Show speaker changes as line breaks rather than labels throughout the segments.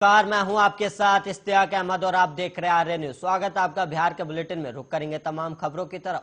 नमस्कार, मैं हूं आपके साथ इश्तियाक अहमद और आप देख रहे हैं आर्य न्यूज। स्वागत है आपका बिहार के बुलेटिन में। रुक करेंगे तमाम खबरों की तरफ।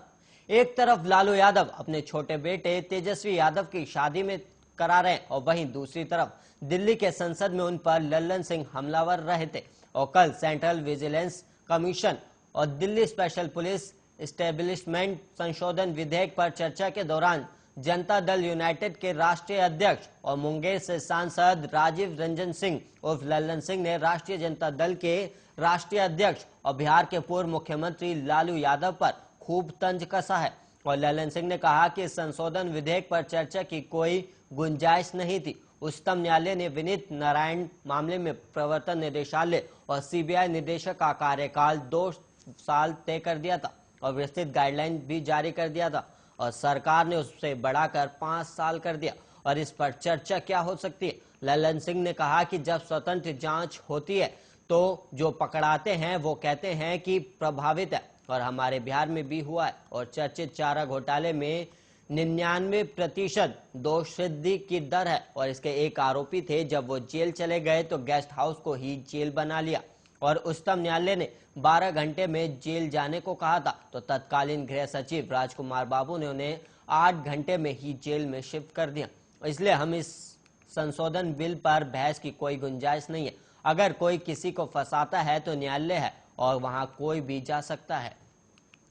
एक तरफ लालू यादव अपने छोटे बेटे तेजस्वी यादव की शादी में करा रहे हैं और वहीं दूसरी तरफ दिल्ली के संसद में उन पर लल्लन सिंह हमलावर रहे थे। और कल सेंट्रल विजिलेंस कमीशन और दिल्ली स्पेशल पुलिस एस्टेब्लिशमेंट संशोधन विधेयक पर चर्चा के दौरान जनता दल यूनाइटेड के राष्ट्रीय अध्यक्ष और मुंगेर से सांसद राजीव रंजन सिंह उर्फ लल्लन सिंह ने राष्ट्रीय जनता दल के राष्ट्रीय अध्यक्ष और बिहार के पूर्व मुख्यमंत्री लालू यादव पर खूब तंज कसा है। और लल्लन सिंह ने कहा कि संशोधन विधेयक पर चर्चा की कोई गुंजाइश नहीं थी। उच्चतम न्यायालय ने विनीत नारायण मामले में प्रवर्तन निदेशालय और सीबीआई निदेशक का कार्यकाल 2 साल तय कर दिया था और विस्तृत गाइडलाइन भी जारी कर दिया था और सरकार ने उससे बढ़ाकर 5 साल कर दिया। और इस पर चर्चा क्या हो सकती है? लल्लन सिंह ने कहा कि जब स्वतंत्र जांच होती है तो जो पकड़ाते हैं वो कहते हैं कि प्रभावित है और हमारे बिहार में भी हुआ है। और चर्चित चारा घोटाले में 99% दोष सिद्धि की दर है और इसके एक आरोपी थे। जब वो जेल चले गए तो गेस्ट हाउस को ही जेल बना लिया और उच्चतम न्यायालय ने 12 घंटे में जेल जाने को कहा था तो तत्कालीन गृह सचिव राजकुमार बाबू ने उन्हें 8 घंटे में ही जेल में शिफ्ट कर दिया। इसलिए हम इस संशोधन बिल पर बहस की कोई गुंजाइश नहीं है। अगर कोई किसी को फंसाता है तो न्यायालय है और वहां कोई भी जा सकता है।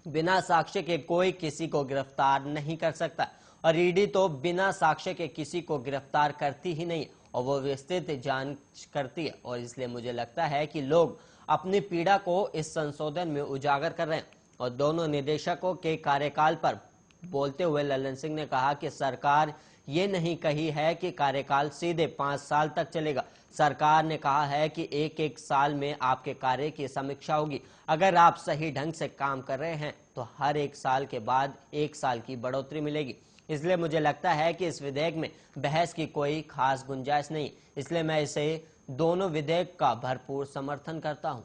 बिना साक्ष्य के कोई किसी को गिरफ्तार नहीं कर सकता और ईडी तो बिना साक्ष्य के किसी को गिरफ्तार करती ही नहीं और वो विस्तृत जांच करती है। और इसलिए मुझे लगता है कि लोग अपनी पीड़ा को इस संशोधन में उजागर कर रहे हैं। और दोनों निदेशकों के कार्यकाल पर बोलते हुए लल्लन सिंह ने कहा कि सरकार ये नहीं कही है कि कार्यकाल सीधे 5 साल तक चलेगा। सरकार ने कहा है कि एक साल में आपके कार्य की समीक्षा होगी। अगर आप सही ढंग से काम कर रहे हैं तो हर 1 साल के बाद 1 साल की बढ़ोतरी मिलेगी। इसलिए मुझे लगता है कि इस विधेयक में बहस की कोई खास गुंजाइश नहीं। इसलिए मैं इसे दोनों विधेयक का भरपूर समर्थन करता हूं।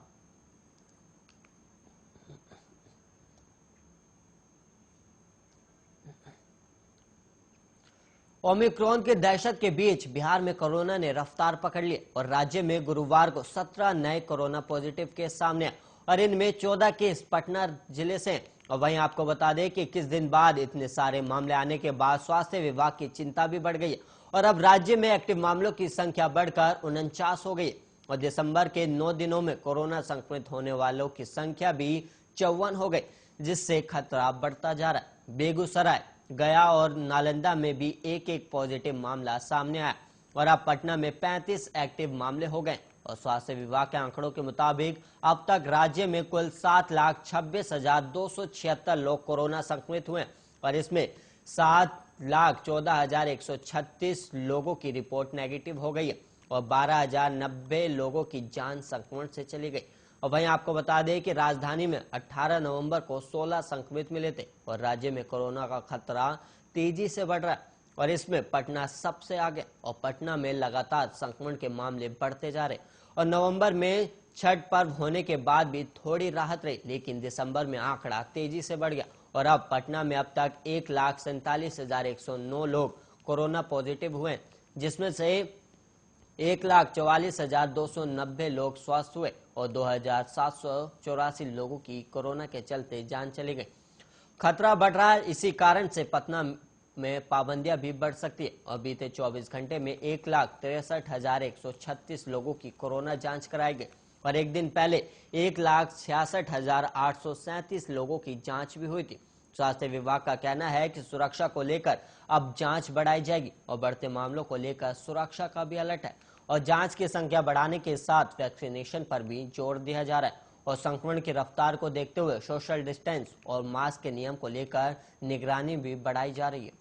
ओमिक्रॉन के दहशत के बीच बिहार में कोरोना ने रफ्तार पकड़ ली और राज्य में गुरुवार को 17 नए कोरोना पॉजिटिव केस सामने आए और इनमें 14 केस पटना जिले से हैं। और वहीं आपको बता दें कि किस दिन बाद इतने सारे मामले आने के बाद स्वास्थ्य विभाग की चिंता भी बढ़ गई है और अब राज्य में एक्टिव मामलों की संख्या बढ़कर 49 हो गई है। और दिसंबर के 9 दिनों में कोरोना संक्रमित होने वालों की संख्या भी 54 हो गई, जिससे खतरा बढ़ता जा रहा है। बेगूसराय, गया और नालंदा में भी एक पॉजिटिव मामला सामने आया और अब पटना में 35 एक्टिव मामले हो गए। और स्वास्थ्य विभाग के आंकड़ों के मुताबिक अब तक राज्य में कुल 7,26,276 लोग कोरोना संक्रमित हुए और इसमें 7,14,136 लोगों की रिपोर्ट नेगेटिव हो गई है और 12,090 लोगों की जान संक्रमण से चली गई। और वहीं आपको बता दें कि राजधानी में 18 नवंबर को 16 संक्रमित मिले थे और राज्य में कोरोना का खतरा तेजी से बढ़ रहा है और इसमें पटना सबसे आगे और पटना में लगातार संक्रमण के मामले बढ़ते जा रहे और नवंबर में छठ पर्व होने के बाद भी थोड़ी राहत रही, लेकिन दिसंबर में आंकड़ा तेजी से बढ़ गया और अब पटना में अब तक 1,47,109 लोग कोरोना पॉजिटिव हुए, जिसमें से 1,44,290 लोग स्वस्थ हुए और 2,784 लोगों की कोरोना के चलते जान चली गई। खतरा बढ़ रहा है, इसी कारण से पटना में पाबंदियां भी बढ़ सकती है और बीते 24 घंटे में 1,63,136 लोगों की कोरोना जांच कराई गई और एक दिन पहले 1,66,837 लोगों की जांच भी हुई थी। स्वास्थ्य विभाग का कहना है कि सुरक्षा को लेकर अब जांच बढ़ाई जाएगी और बढ़ते मामलों को लेकर सुरक्षा का भी अलर्ट है और जांच की संख्या बढ़ाने के साथ वैक्सीनेशन पर भी जोर दिया जा रहा है और संक्रमण की रफ्तार को देखते हुए सोशल डिस्टेंस और मास्क के नियम को लेकर निगरानी भी बढ़ाई जा रही है।